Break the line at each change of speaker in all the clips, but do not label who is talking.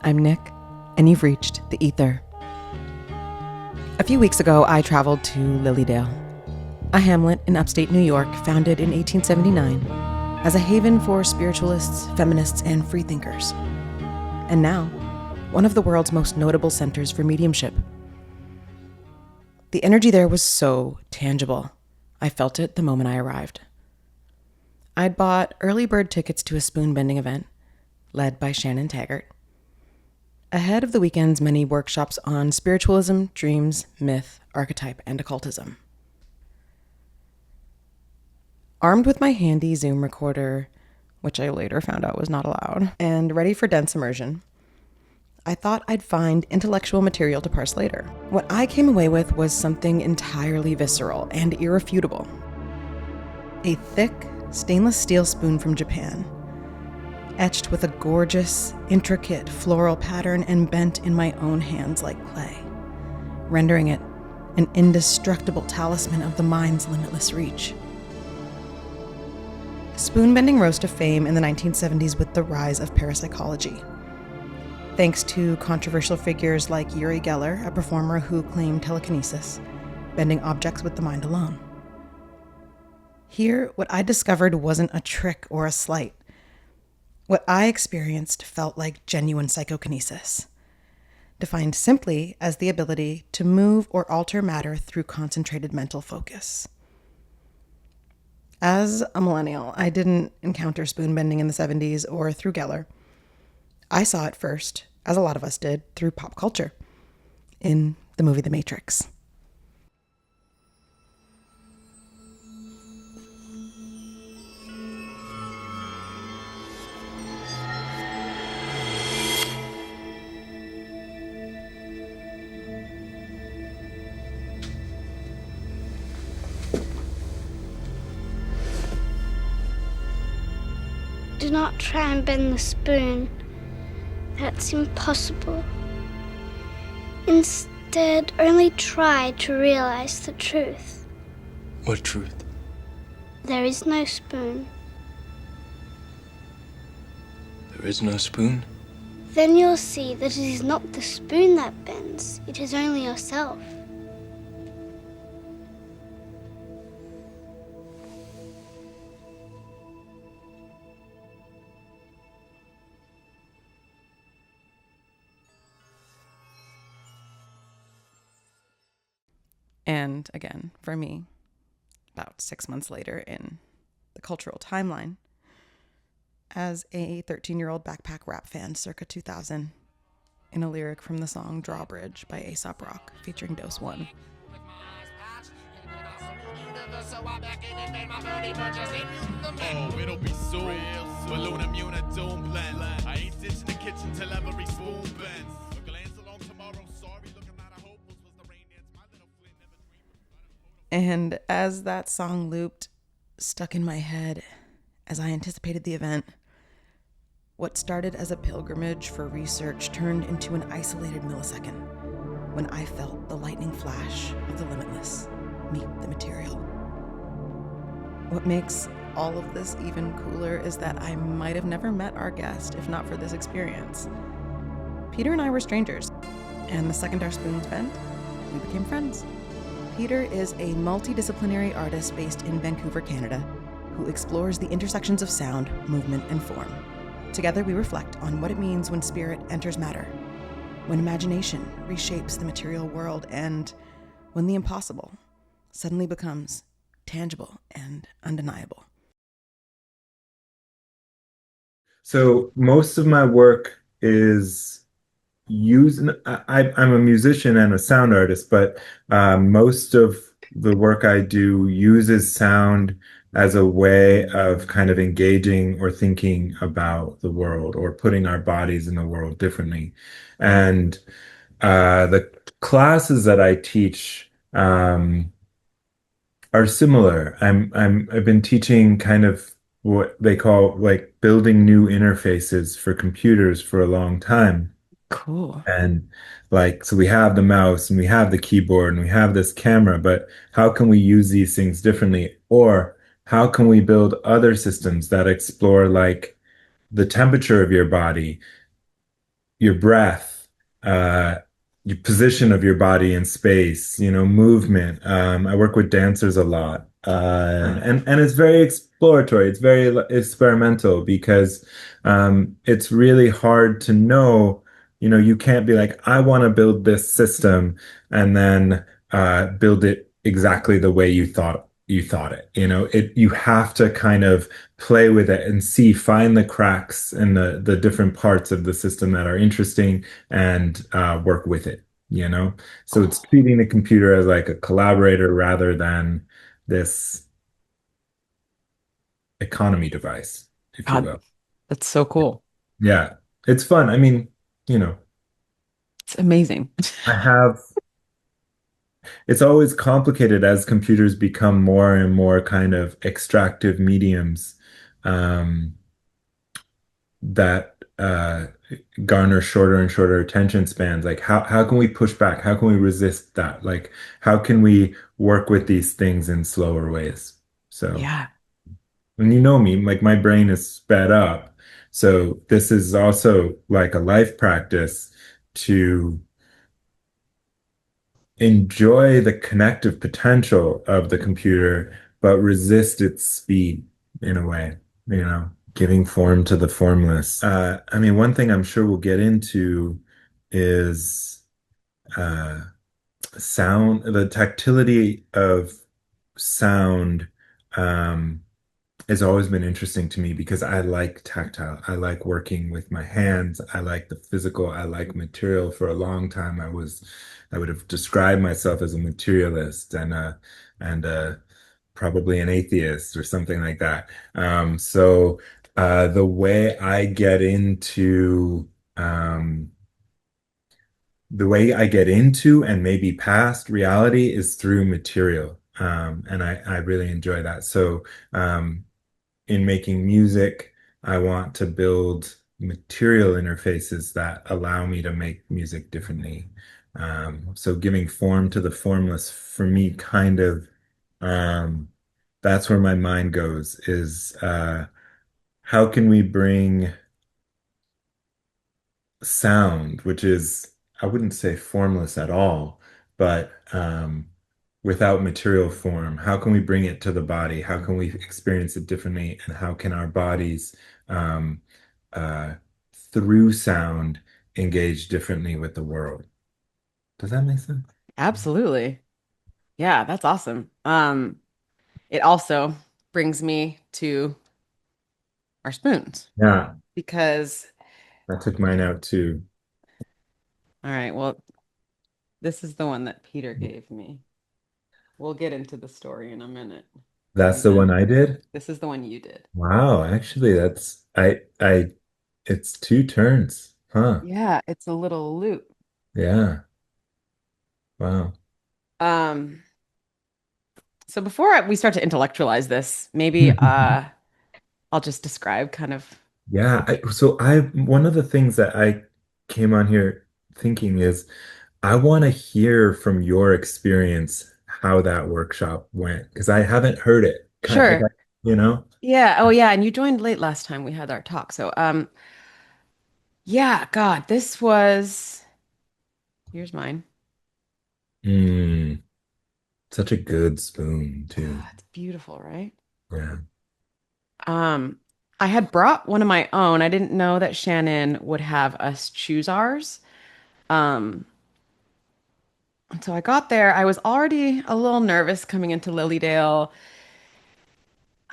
I'm Nick, and you've reached the Aether. A few weeks ago, I traveled to Lilydale, a hamlet in upstate New York founded in 1879 as a haven for spiritualists, feminists, and freethinkers. And now, one of the world's most notable centers for mediumship. The energy there was so tangible. I felt it the moment I arrived. I'd bought early bird tickets to a spoon-bending event, led by Shannon Taggart, ahead of the weekend's many workshops on spiritualism, dreams, myth, archetype, and occultism. Armed with my handy Zoom recorder, which I later found out was not allowed, and ready for dense immersion, I thought I'd find intellectual material to parse later. What I came away with was something entirely visceral and irrefutable. A thick, stainless steel spoon from Japan, etched with a gorgeous, intricate floral pattern and bent in my own hands like clay, rendering it an indestructible talisman of the mind's limitless reach. Spoon-bending rose to fame in the 1970s with the rise of parapsychology, thanks to controversial figures like Uri Geller, a performer who claimed telekinesis, bending objects with the mind alone. Here, what I discovered wasn't a trick or a sleight. What I experienced felt like genuine psychokinesis, defined simply as the ability to move or alter matter through concentrated mental focus. As a millennial, I didn't encounter spoon bending in the 70s or through Geller. I saw it first, as a lot of us did, through pop culture, in the movie The Matrix.
Do not try and bend the spoon. That's impossible. Instead, only try to realize the truth.
What truth?
There is no spoon.
There is no spoon?
Then you'll see that it is not the spoon that bends, it is only yourself.
And again, for me, about 6 months later in the cultural timeline, as a 13-year-old backpack rap fan circa 2000, in a lyric from the song Drawbridge by Aesop Rock featuring Dose One.
Oh, it'll be soon. Balloon immune and doom blend. I ain't ditching the kitchen till every spoon bends. A glance along tomorrow, sorry, looking at a hopeless was the rain dance. My little flint never dreamed.
And as that song looped, stuck in my head, as I anticipated the event, what started as a pilgrimage for research turned into an isolated millisecond when I felt the lightning flash of the limitless meet the material. What makes all of this even cooler is that I might have never met our guest if not for this experience. Peter and I were strangers, and the second our spoons bent, we became friends. Peter is a multidisciplinary artist based in Vancouver, Canada, who explores the intersections of sound, movement, and form. Together we reflect on what it means when spirit enters matter, when imagination reshapes the material world, and when the impossible suddenly becomes tangible and undeniable.
So most of my work is using, I'm a musician and a sound artist, but most of the work I do uses sound as a way of kind of engaging or thinking about the world or putting our bodies in the world differently. And the classes that I teach are similar. I've been teaching kind of what they call like building new interfaces for computers for a long time.
Cool.
And like, so we have the mouse and we have the keyboard and we have this camera, but how can we use these things differently? Or how can we build other systems that explore like the temperature of your body, your breath, uh, your position of your body in space, movement. I work with dancers a lot, and it's very exploratory. It's very experimental because it's really hard to know. You can't be like, I want to build this system and then build it exactly the way you thought it. You have to kind of play with it and find the cracks and the different parts of the system that are interesting and work with it, you know? So it's treating the computer as like a collaborator rather than this economy device, if you
God,
will.
that's so cool.
Yeah, it's fun. I mean,
It's amazing.
I have, it's always complicated as computers become more and more kind of extractive mediums. Um, that garner shorter and shorter attention spans. Like how can we push back? How can we resist that? Like how can we work with these things in slower ways? So
Yeah.
when you know me, like my brain is sped up. So this is also like a life practice to enjoy the connective potential of the computer, but resist its speed in a way, giving form to the formless. I mean, one thing I'm sure we'll get into is uh, sound, the tactility of sound. Um, has always been interesting to me because I like tactile. I like working with my hands. I like the physical. I like material. For a long time, I would have described myself as a materialist and probably an atheist or something like that. So the way I get into the way I get into and maybe past reality is through material. And I really enjoy that. So in making music, I want to build material interfaces that allow me to make music differently. So giving form to the formless for me kind of that's where my mind goes is how can we bring sound, which is, I wouldn't say formless at all, but without material form, how can we bring it to the body? How can we experience it differently? And how can our bodies, um, uh, through sound, engage differently with the world? Does that make sense?
Absolutely. Yeah, that's awesome. It also brings me to our spoons
Yeah,
because,
I took mine out too.
all right, well, this is the one that Peter gave me. We'll get into the story in a minute.
That's
And
the
then
one I did.
this is the one you did.
Wow, actually, it's two turns, huh?
Yeah, it's a little loop.
Yeah, wow.
Um, so before we start to intellectualize this, maybe I'll just describe kind of.
Yeah, one of the things that I came on here thinking is I want to hear from your experience how that workshop went because I haven't heard it. Kind like
Sure.
you know?
Yeah. Oh, yeah. And you joined late last time we had our talk. So, yeah, God, this was, here's mine.
Mm, such a good spoon too.
Ah, it's beautiful, right?
Yeah.
Um, I had brought one of my own. I didn't know that Shannon would have us choose ours. Um, and so I got there. I was already a little nervous coming into Lilydale.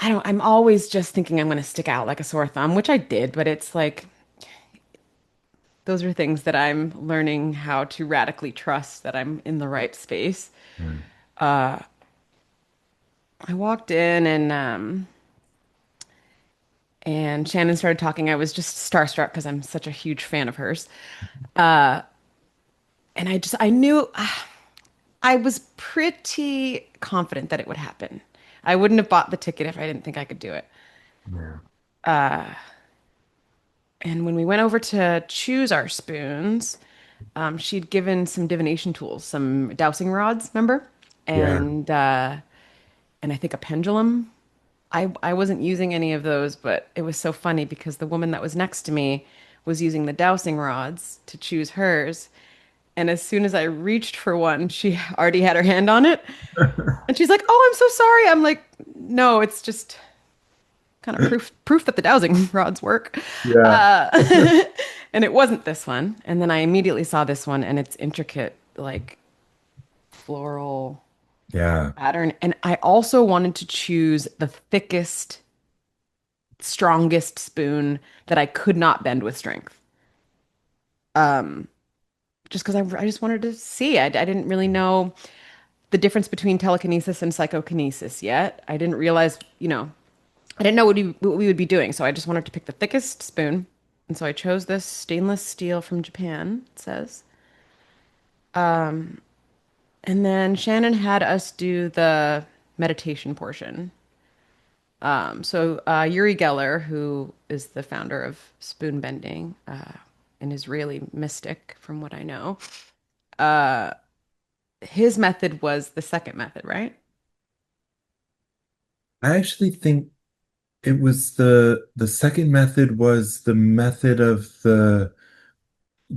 I'm always just thinking I'm going to stick out like a sore thumb, which I did, but it's like those are things that I'm learning how to radically trust that I'm in the right space.
Mm.
I walked in and Shannon started talking. I was just starstruck because I'm such a huge fan of hers. And I knew I was pretty confident that it would happen. I wouldn't have bought the ticket if I didn't think I could do it.
Yeah.
And when we went over to choose our spoons, she'd given some divination tools, some dowsing rods, remember?
Yeah.
And I think a pendulum. I wasn't using any of those, but it was so funny because the woman that was next to me was using the dowsing rods to choose hers. And as soon as I reached for one, she already had her hand on it. And she's like, "Oh, I'm so sorry." I'm like, "No, it's just kind of proof that the dowsing rods work."
Yeah.
And it wasn't this one. And then I immediately saw this one and it's intricate, like floral
Yeah.
pattern. And I also wanted to choose the thickest, strongest spoon that I could not bend with strength. Just because I just wanted to see. I didn't really know the difference between telekinesis and psychokinesis yet. I didn't realize, I didn't know what we would be doing. So I just wanted to pick the thickest spoon. And so I chose this stainless steel from Japan, it says. And then Shannon had us do the meditation portion. So Yuri Geller, who is the founder of spoon bending, an Israeli mystic, from what I know, his method was the second method, right?
I actually think it was the second method was the method of the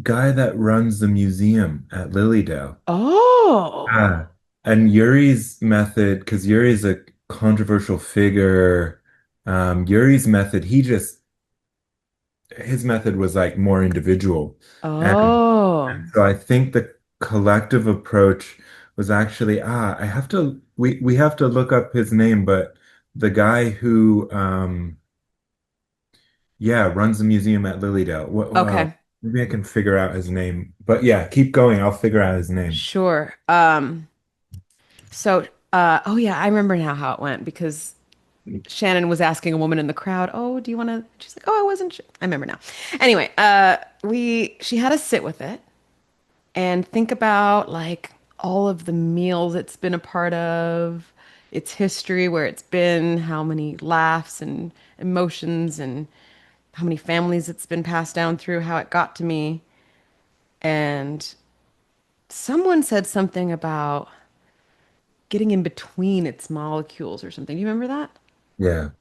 guy that runs the museum at Lilydale.
Oh,
Ah, and Yuri's method, because Yuri's a controversial figure, Yuri's method, his method was like more individual.
oh,
And so I think the collective approach was actually, we have to look up his name, but the guy who, yeah, runs the museum at Lilydale.
okay,
Maybe I can figure out his name. But yeah, keep going. I'll figure out his name.
sure. Oh yeah, I remember now how it went because Shannon was asking a woman in the crowd, "Oh, do you want to?" She's like, "Oh, I wasn't sure." I remember now. Anyway, she had us sit with it and think about like all of the meals it's been a part of, its history, where it's been, how many laughs and emotions and how many families it's been passed down through, how it got to me. And someone said something about getting in between its molecules or something. Do you remember that?
Yeah.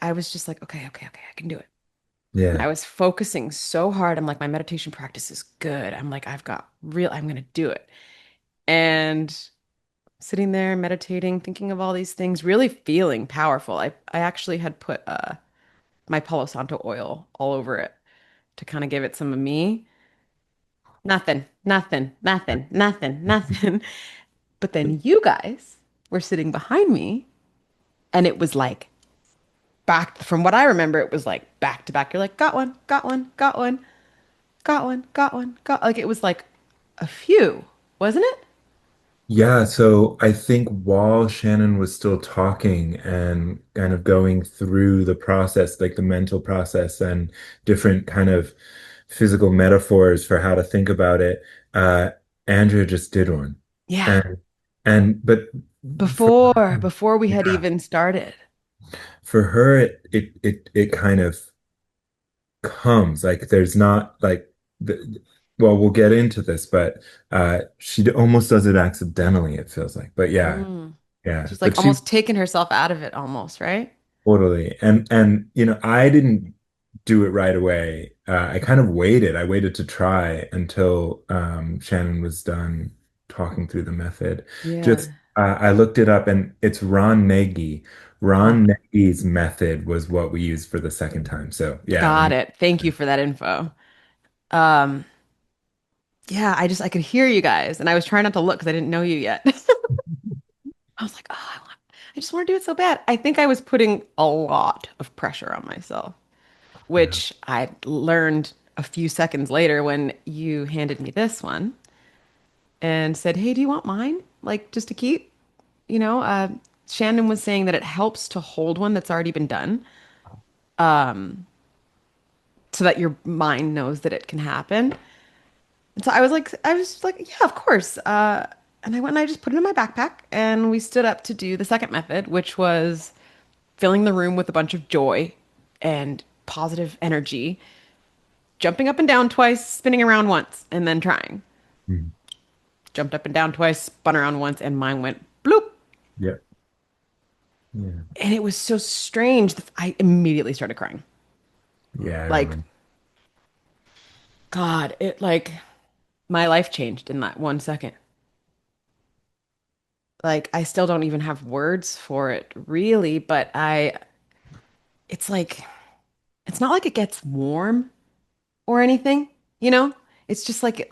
I was just like, okay, okay, okay, I can do it. And I
Yeah.
was focusing so hard. I'm like, my meditation practice is good. I'm like, I'm going to do it. And sitting there meditating, thinking of all these things, really feeling powerful. I actually had put my Palo Santo oil all over it to kind of give it some of me. Nothing, nothing, nothing, nothing, nothing. But then you guys were sitting behind me, and it was like back from what I remember, it was like back to back. You're like, got one, got one, got one, got one, got one, got like it was like a few, wasn't it?
Yeah, so I think while Shannon was still talking and kind of going through the process, like the mental process and different kind of physical metaphors for how to think about it, uh, Andrea just did one.
Yeah.
And but for
Before we had
yeah,
even started.
for her it kind of comes like there's not like well, we'll get into this, but she almost does it accidentally, it feels like. But yeah,
Mm.
yeah.
She's
But
like
she
almost taking herself out of it almost, right?
totally. And I didn't do it right away. I kind of waited. I waited to try until Shannon was done talking through the method.
Yeah.
Just I looked it up and it's Ron Nagy.
Oh,
Ron Nagy's method was what we used for the second time. So yeah, let
got
me
it. Thank you for that info. Um, yeah, I could hear you guys, and I was trying not to look because I didn't know you yet. I was like, oh, I just want to do it so bad. I think I was putting a lot of pressure on myself,
yeah.
which I learned a few seconds later when you handed me this one and said, "Hey, do you want mine? Like just to keep?" You know, Shannon was saying that it helps to hold one that's already been done, so that your mind knows that it can happen. And so I was like, yeah, of course. And I went and I just put it in my backpack and we stood up to do the second method, which was filling the room with a bunch of joy and positive energy, jumping up and down twice, spinning around once, and then trying.
Mhm.
Jumped up and down twice, spun around once, and mine went bloop.
Yeah. Yeah.
And it was so strange. I immediately started crying.
Yeah, I
Like,
remember.
God, it like my life changed in that 1 second. Like, I still don't even have words for it really, but it's like, it's not like it gets warm or anything, you know? It's just like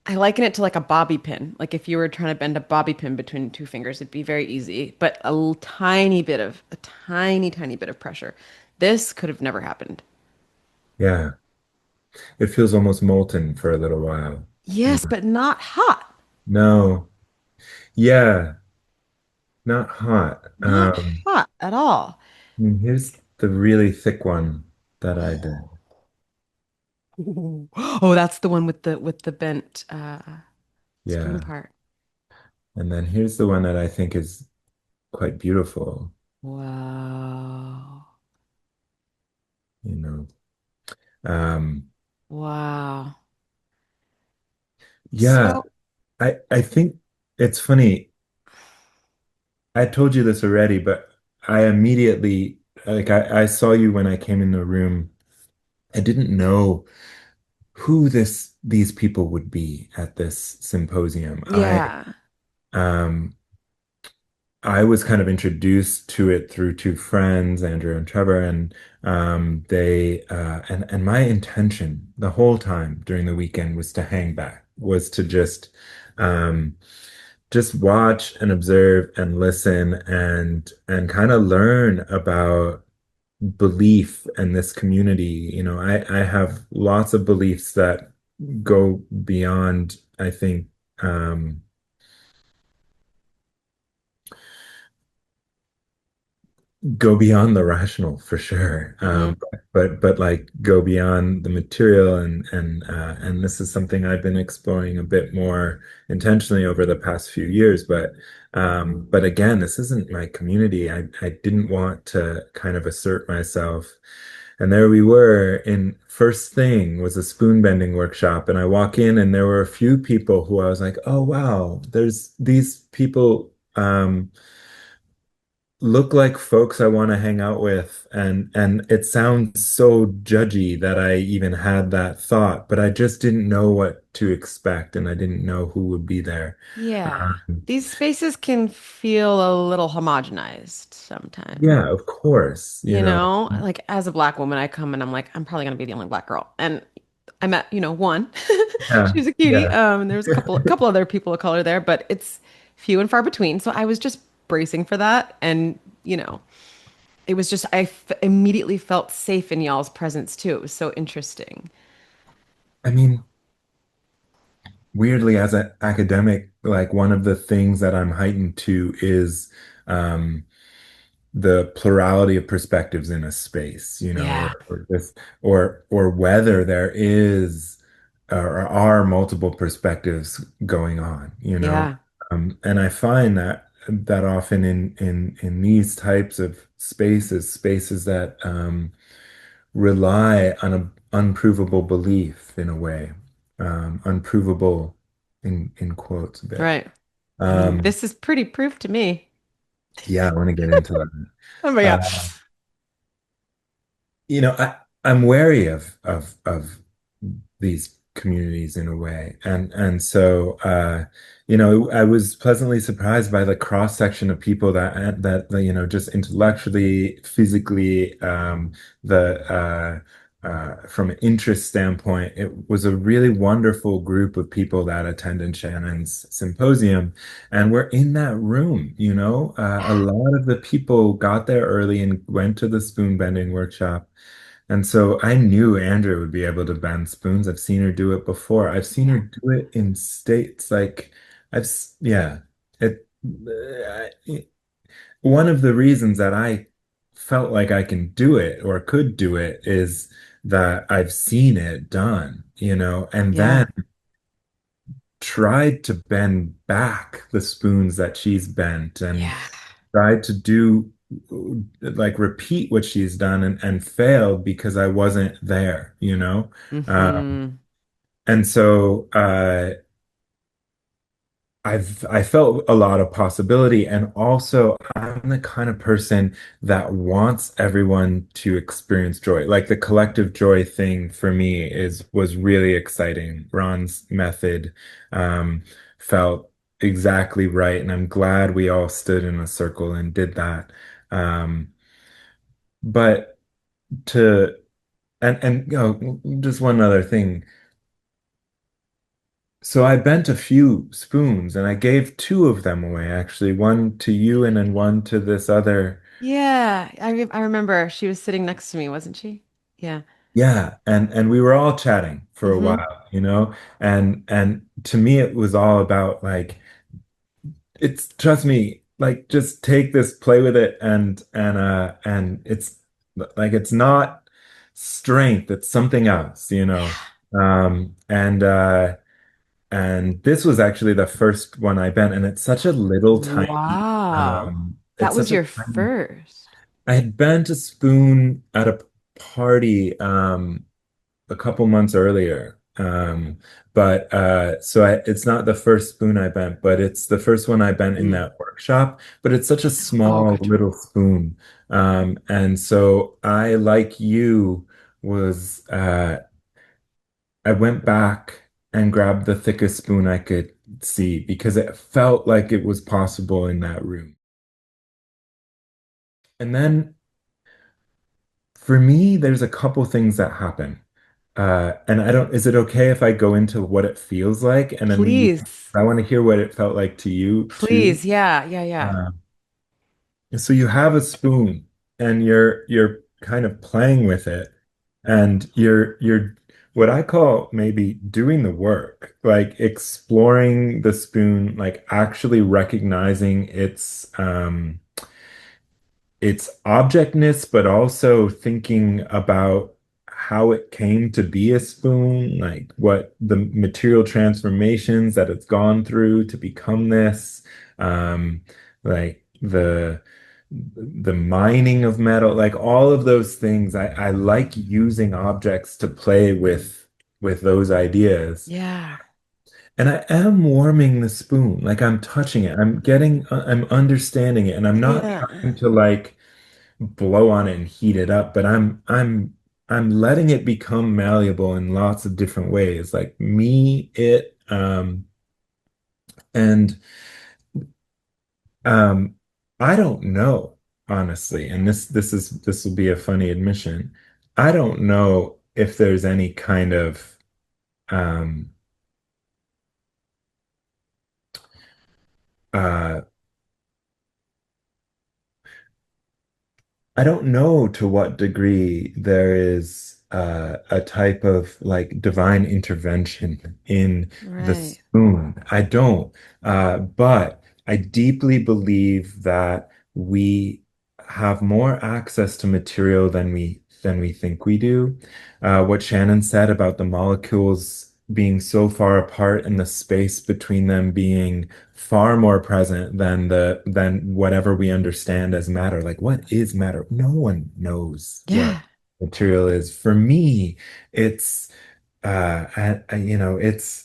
I liken it to like a bobby pin. Like if you were trying to bend a bobby pin between two fingers, it'd be very easy, but tiny bit of a tiny, tiny bit of pressure. This could have never happened.
Yeah. It feels almost molten for a little while. You
Yes,
know?
but not hot.
No. Yeah, not hot.
Not hot at all.
Here's the really thick one that I did.
Ooh. Oh, that's the one with the bent spoon
Yeah.
part.
And then here's the one that I think is quite beautiful,
Wow.
you know. Um,
Wow.
yeah,
So,
I think it's funny. I told you this already, but I immediately I saw you when I came in the room. I didn't know who these people would be at this symposium.
yeah.
Um I was kind of introduced to it through two friends, Andrew and Trevor, and they and my intention the whole time during the weekend was to hang back, was to um, just watch and observe and listen and kind of learn about belief and this community. You know, I have lots of beliefs that go beyond, I think. Go beyond the rational for sure.
Hmm.
But like go beyond the material and this is something I've been exploring a bit more intentionally over the past few years. But again, this isn't my community. I didn't want to kind of assert myself. And there we were in first thing was a spoon bending workshop. And I walk in and there were a few people who I was like, oh wow, there's these people look like folks I want to hang out with and it sounds so judgy that I even had that thought, but I just didn't know what to expect and I didn't know who would be there.
Yeah.
Um,
These spaces can feel a little homogenized sometimes.
yeah, of course, you
You
know.
know, like as a black woman, I come and I'm like, I'm probably gonna be the only black girl. And I met, one.
Yeah,
She was a cutie.
yeah.
And there was a couple other people of color there, but it's few and far between. So I was just bracing for that. And, it was just immediately felt safe in y'all's presence too. It was so interesting.
I mean, weirdly, as an academic, like one of the things that I'm heightened to is um the plurality of perspectives in a space, you know,
Yeah.
or whether there is or are multiple perspectives going on, you know.
Yeah.
And I find that often in these types of spaces that rely on an unprovable belief in a way, unprovable in quotes a bit.
Right. I mean,
Um,
this is pretty proof to me.
yeah, I want to get into that.
Oh my God.
Uh, you know, I'm wary of these communities in a way, and so you know, I was pleasantly surprised by the cross section of people that you know, just intellectually, physically, the from an interest standpoint, it was a really wonderful group of people that attended Shannon's symposium, and we're in that room. You know, a lot of the people got there early and went to the spoon bending workshop. And so I knew Andrea would be able to bend spoons. I've seen her do it before. I've seen her
Yeah.
do it in states like yeah. It one of the reasons that I felt like I can do it or could do it is that I've seen it done, you know, and then
Yeah.
tried to bend back the spoons that she's bent and
Yeah.
tried to do like repeat what she's done and failed because I wasn't there, you know?
Hmm.
And so I felt a lot of possibility and also I I'm the kind of person that wants everyone to experience joy. Like the collective joy thing for me is was really exciting. Ron's method felt exactly right, and I'm glad we all stood in a circle and did that. Um, but to and you know, just one other thing. So I bent a few spoons and I gave two of them away, actually, one to you and then one to this other.
Yeah, I remember she was sitting next to me, wasn't she? Yeah.
Yeah, and we were all chatting for a
Hmm.
while, you know, and to me it was all about like it's trust me, like just take this, play with it, and it's like it's not strength, it's something else, you know.
Yeah.
And this was actually the first one I bent, and it's such a little tiny
Wow. That
it's
was
such a
your
tiny
first.
I had bent a spoon at a party a couple months earlier. But so it's not the first spoon I bent, but it's the first one I bent in
Mm.
that workshop. But it's such a
Oh,
small
gotcha.
little spoon. And so I, like you, was I went back and grabbed the thickest spoon I could see because it felt like it was possible in that room. And then for me, there's a couple things that happen. And I don't, is it okay if I go into what it feels like? And then
Please.
I want to hear what it felt like to you too.
Please. Yeah, yeah, yeah.
Uh, so you have a spoon and you're kind of playing with it and you're what I call maybe doing the work, like exploring the spoon, like actually recognizing its objectness, but also thinking about how it came to be a spoon, like what the material transformations that it's gone through to become this, like the mining of metal, like all of those things. I like using objects to play with those ideas.
Yeah.
And I am warming the spoon, like I'm touching it. I'm understanding it, and I'm not
Yeah.
trying to like blow on it and heat it up, but I'm letting it become malleable in lots of different ways, like me, it, and um, I don't know, honestly, and this will be a funny admission. I don't know if there's any kind of um uh I don't know to what degree there is a type of like divine intervention in the
Right.
spoon. I don't. But I deeply believe that we have more access to material than we think we do. What Shannon said about the molecules being so far apart and the space between them being far more present than whatever we understand as matter. Like what is matter? No one knows what
Yeah.
material is. For me, it's you know, it's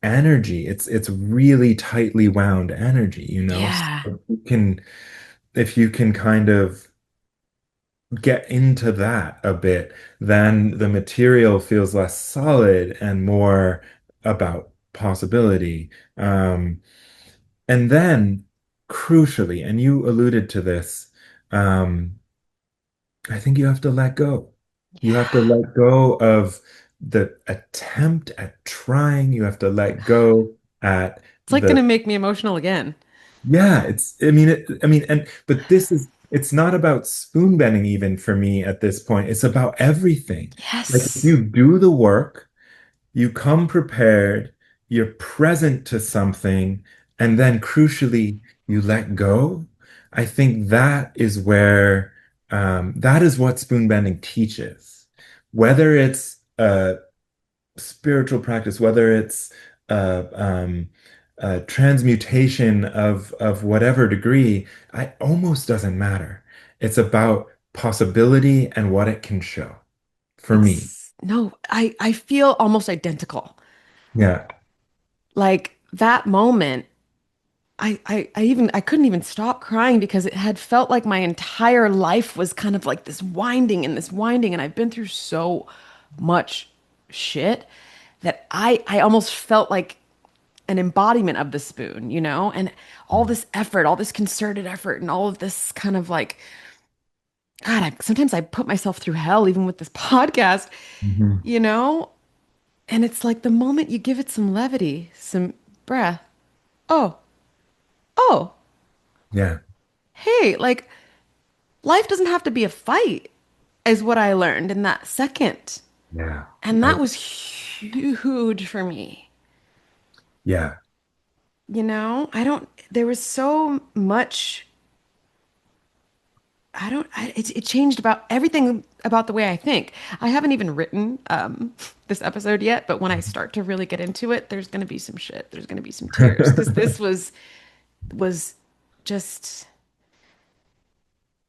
energy. It's really tightly wound energy, you know.
Yeah.
So if you can kind of get into that a bit, then the material feels less solid and more about possibility. And then, crucially, and you alluded to this, um, I think you have to let go. You have to
Yeah.
let go of the attempt at trying. You have to let go at
It's like
the,
gonna make me emotional again.
yeah, I mean, but it's not about spoon bending even for me at this point. It's about everything. Like if
Yes.
you do the work, you come prepared, you're present to something, and then crucially, you let go. I think that is where that is what spoon bending teaches. Whether it's a spiritual practice, whether it's a transmutation of whatever degree, I almost doesn't matter. It's about possibility and what it can show for me.
It's no, I feel almost identical.
Yeah.
Like that moment. I couldn't even stop crying because it had felt like my entire life was kind of like this winding, and I've been through so much shit that I almost felt like an embodiment of the spoon, you know? And all this effort, all this concerted effort, and all of this kind of like, God, sometimes I put myself through hell even with this podcast,
Mhm.
you know? And it's like the moment you give it some levity, some breath, oh, oh,
Yeah.
hey, like life doesn't have to be a fight, is what I learned in that second.
Yeah.
And
I,
that was huge for me.
yeah.
You know, there was so much, it changed about everything about the way I think. I haven't even written this episode yet, but when I start to really get into it, there's going to be some shit. There's going to be some tears because this was just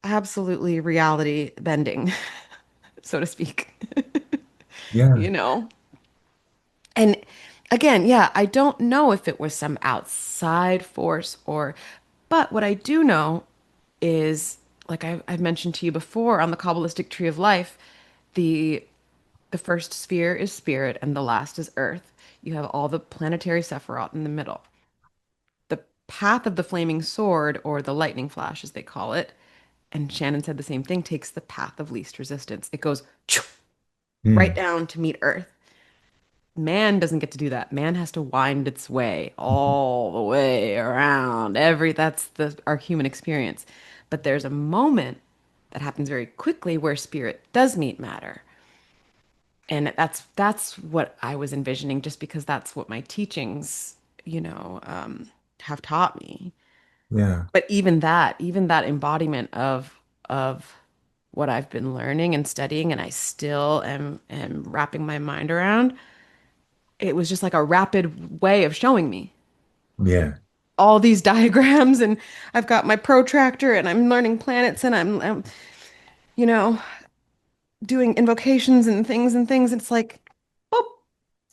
absolutely reality bending, so to speak.
Yeah.
You know? And again, yeah, I don't know if it was some outside force but what I do know is, like I've mentioned to you before on the Kabbalistic tree of life, the the first sphere is spirit and the last is earth. You have all the planetary Sephiroth in the middle. The path of the flaming sword, or the lightning flash as they call it, and Shannon said the same thing, takes the path of least resistance. It goes right
Mm.
down to meet earth. Man doesn't get to do that. Man has to wind its way all the way around. That's our human experience. But there's a moment that happens very quickly where spirit does meet matter. And that's what I was envisioning, just because that's what my teachings, have taught me.
Yeah.
But even that embodiment of what I've been learning and studying, and I still am wrapping my mind around, it was just like a rapid way of showing me
Yeah.
all these diagrams. And I've got my protractor and I'm learning planets, and I'm you know doing invocations and things. It's like, boop,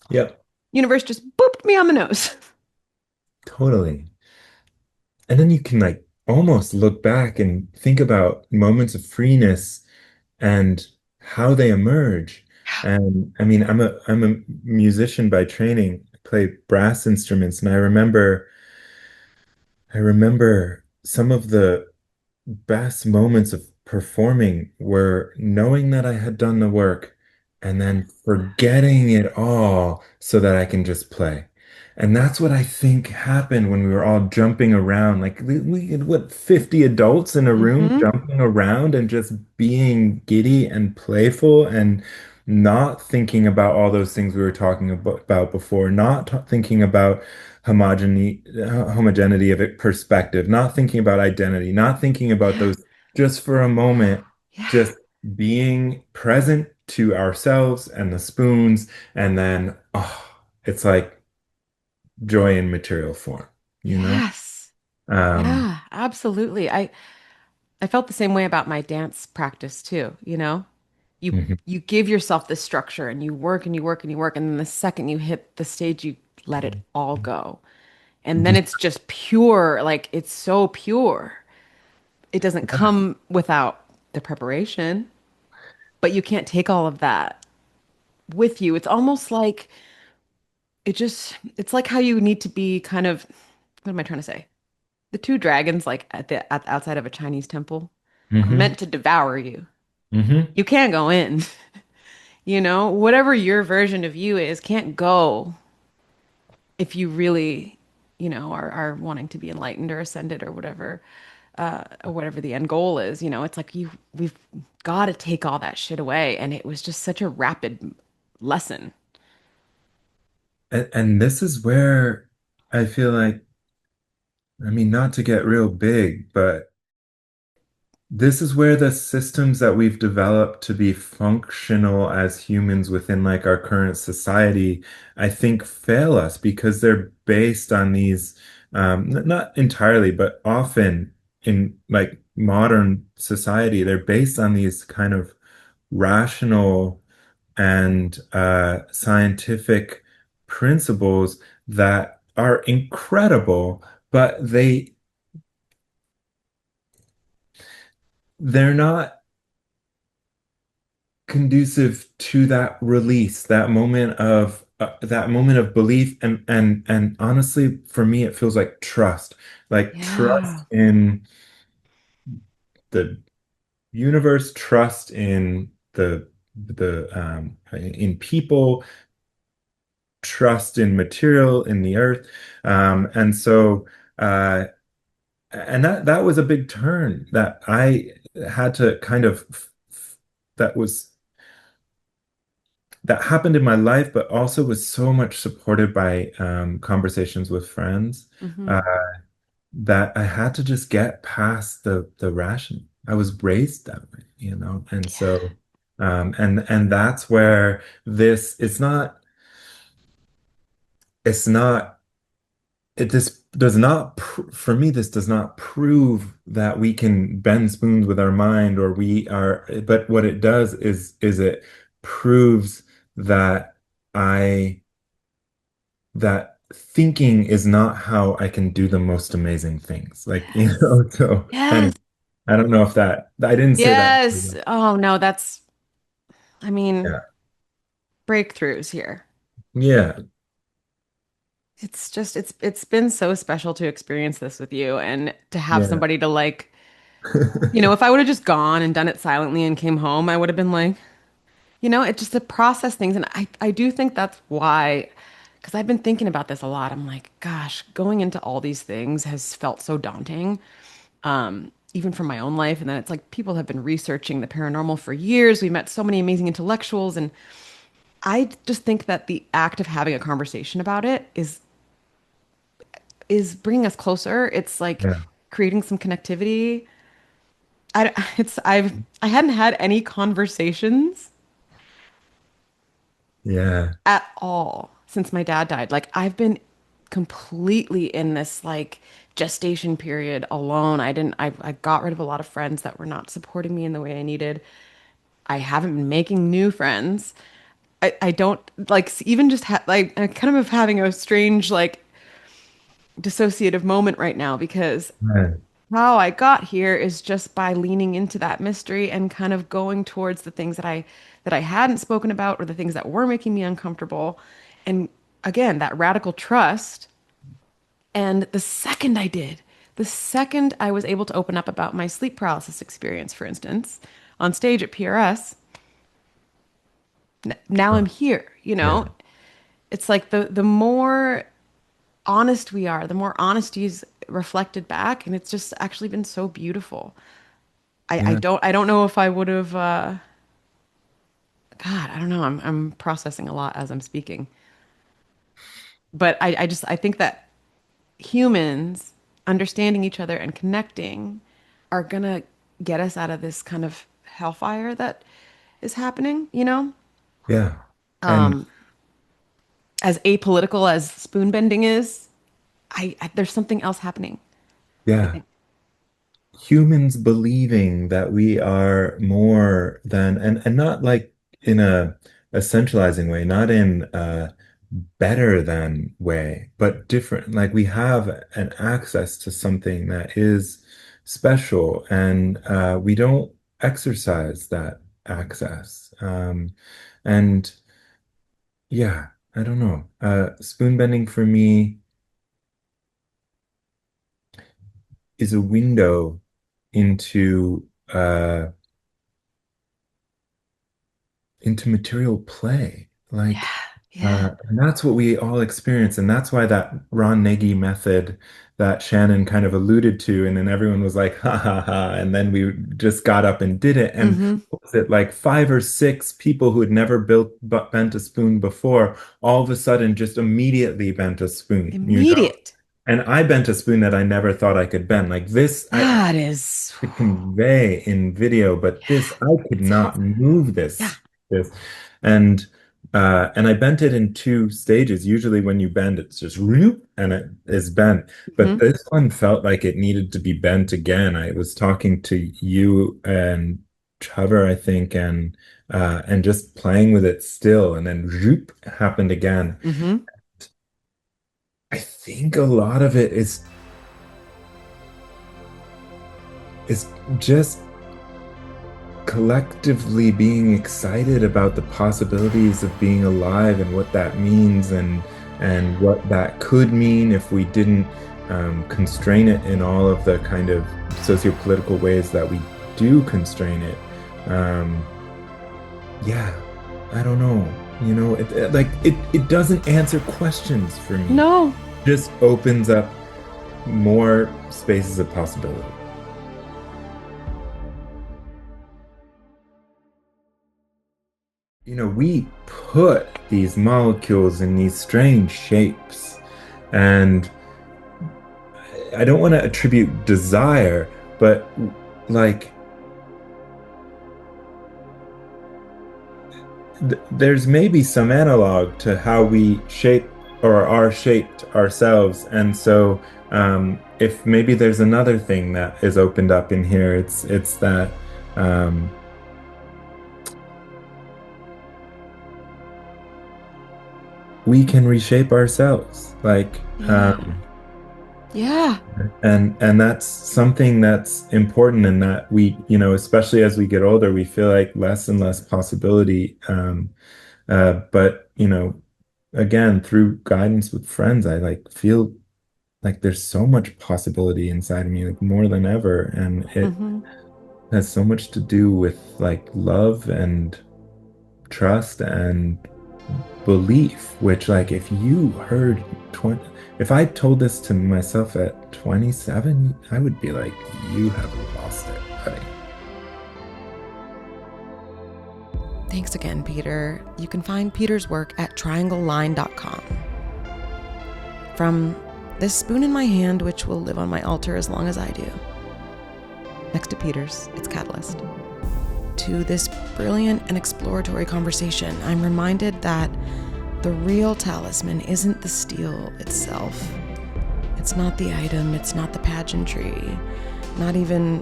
Yep.
universe just booped me on the nose.
Totally. And then you can like almost look back and think about moments of freeness and how they emerge. And I mean, I'm a musician by training. I play brass instruments, and I remember some of the best moments of performing were knowing that I had done the work and then forgetting it all so that I can just play. And that's what I think happened when we were all jumping around. Like we had what, 50 adults in a room
Hmm.
jumping around and just being giddy and playful and not thinking about all those things we were talking about before, not thinking about homogeneity of it perspective, not thinking about identity, not thinking about
Yeah,
those, just for a moment,
yeah,
just being present to ourselves and the spoons, and then it's like joy in material form, you know?
yes,
Um,
yeah, absolutely. I felt the same way about my dance practice too, you know? You
mhm,
you give yourself this structure and you work and you work and you work, and then the second you hit the stage, you let it all go. And then
mhm.
it's just pure, like it's so pure. It doesn't come without the preparation, but you can't take all of that with you. It's almost like it's like how you need to be kind of, what am I trying to say? The two dragons, like at the outside of a Chinese temple, are
Mhm,
meant to devour you.
mhm.
You can't go in. Whatever your version of you is can't go if you really, are wanting to be enlightened or ascended or whatever the end goal is. It's like we've got to take all that shit away. And it was just such a rapid lesson.
And this is where I feel like, I mean, not to get real big, but this is where the systems that we've developed to be functional as humans within like our current society, I think fail us because they're based on these, not entirely, but often in like modern society, they're based on these kind of rational and scientific principles that are incredible, but they're not conducive to that release, that moment of belief, and honestly, for me, it feels like trust
Yeah.
in the universe, trust in the in people, trust in material, in the earth, and so uh, and that was a big turn that I had to kind of that was that happened in my life, but also was so much supported by conversations with friends
Hmm.
uh, that I had to just get past the ration. I was raised that way, and so and that's where this it's not it this does not for me this does not prove that we can bend spoons with our mind or we are, but what it does is it proves that I that thinking is not how I can do the most amazing things. Like,
Yes.
so
Yes.
anyway, I don't know if I didn't say that.
Yes. Oh no, I mean,
Yeah.
breakthroughs here.
Yeah.
It's just it's been so special to experience this with you and to have
Yeah.
somebody to like, if I would have just gone and done it silently and came home, I would have been like, it's just to process things. And I do think that's why, because I've been thinking about this a lot. I'm like, gosh, going into all these things has felt so daunting, even from my own life. And then it's like people have been researching the paranormal for years. We met so many amazing intellectuals. And I just think that the act of having a conversation about it is bringing us closer. It's like
Yeah.
creating some connectivity. I hadn't had any conversations
Yeah.
at all since my dad died. Like I've been completely in this like gestation period alone. I got rid of a lot of friends that were not supporting me in the way I needed. I haven't been making new friends. I don't like even just like I kind of having a strange like dissociative moment right now because
Right.
how I got here is just by leaning into that mystery and kind of going towards the things that I hadn't spoken about or the things that were making me uncomfortable. And again, that radical trust. And the second I was able to open up about my sleep paralysis experience, for instance, on stage at PRS, now I'm
Oh,
here,
yeah.
It's like the more honest we are, the more honesty is reflected back, and it's just actually been so beautiful.
Yeah.
I don't know if I would have God, I don't know. I'm processing a lot as I'm speaking. But I think that humans understanding each other and connecting are gonna get us out of this kind of hellfire that is happening.
Yeah. And
Um, as apolitical as spoon bending is, there's something else happening, I
yeah,
think.
humans believing that we are more than, and not like in a centralizing way, not in a better than way, but different. Like we have an access to something that is special, and we don't exercise that access. And yeah, I don't know. Spoon bending for me is a window into into material play. Like,
Yeah, yeah.
and that's what we all experience. And that's why that Ron Nagy method that Shannon kind of alluded to, and then everyone was like, ha ha ha. And then we just got up and did it. And
Mm-hmm.
what was it like five or six people who had never bent a spoon before, all of a sudden just immediately bent a spoon.
Immediate.
And I bent a spoon that I never thought I could bend. Like this, I
That is,
to convey in video, but this I could
it's
not
hard.
move
Yeah.
this. And and I bent it in two stages. Usually when you bend, it's just whoop and it is bent. But
Hmm.
this one felt like it needed to be bent again. I was talking to you and Trevor, I think, and just playing with it still, and then whoop happened again.
Hmm.
I think a lot of it is is just collectively being excited about the possibilities of being alive and what that means, and what that could mean if we didn't constrain it in all of the kind of socio-political ways that we do constrain it. Yeah, I don't know. You know, it doesn't answer questions for me.
No.
It just opens up more spaces of possibility. You know, we put these molecules in these strange shapes, and I don't want to attribute desire, but like there's maybe some analog to how we shape or are shaped ourselves. And so if maybe there's another thing that is opened up in here, it's that we can reshape ourselves, like
Yeah.
and that's something that's important, and that we, you know, especially as we get older, we feel like less and less possibility. But you know, again, through guidance with friends, I like feel like there's so much possibility inside of me, like more than ever, and it has so much to do with like love and trust and belief, which, like, if you heard if I told this to myself at 27, I would be like, you have lost it, buddy.
Thanks again, Peter. You can find Peter's work at triangleline.com. From this spoon in my hand, which will live on my altar as long as I do, next to Peter's, its catalyst, to this brilliant and exploratory conversation, I'm reminded that the real talisman isn't the steel itself. It's not the item, it's not the pageantry, not even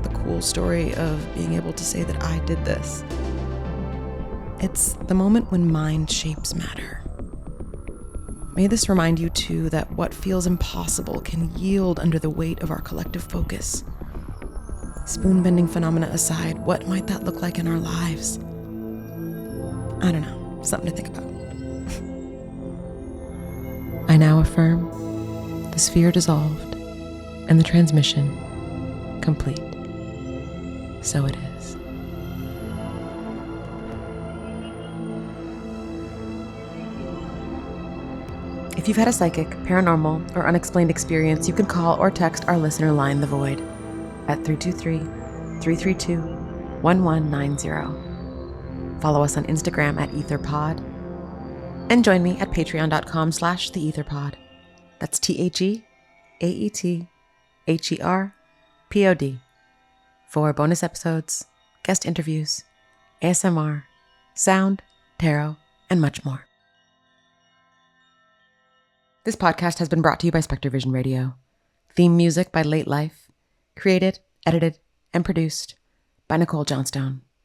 the cool story of being able to say that I did this. It's the moment when mind shapes matter. May this remind you too that what feels impossible can yield under the weight of our collective focus. Spoon-bending phenomena aside, what might that look like in our lives? I don't know, something to think about. I now affirm the sphere dissolved and the transmission complete. So it is. If you've had a psychic, paranormal, or unexplained experience, you can call or text our listener line, The Void, at 323-332-1190. Follow us on Instagram at EtherPod, and join me at patreon.com/theetherpod. That's TheAetherPod for bonus episodes, guest interviews, ASMR, sound, tarot, and much more. This podcast has been brought to you by Spectre Vision Radio. Theme music by Late Life. Created, edited, and produced by Nicole Johnstone.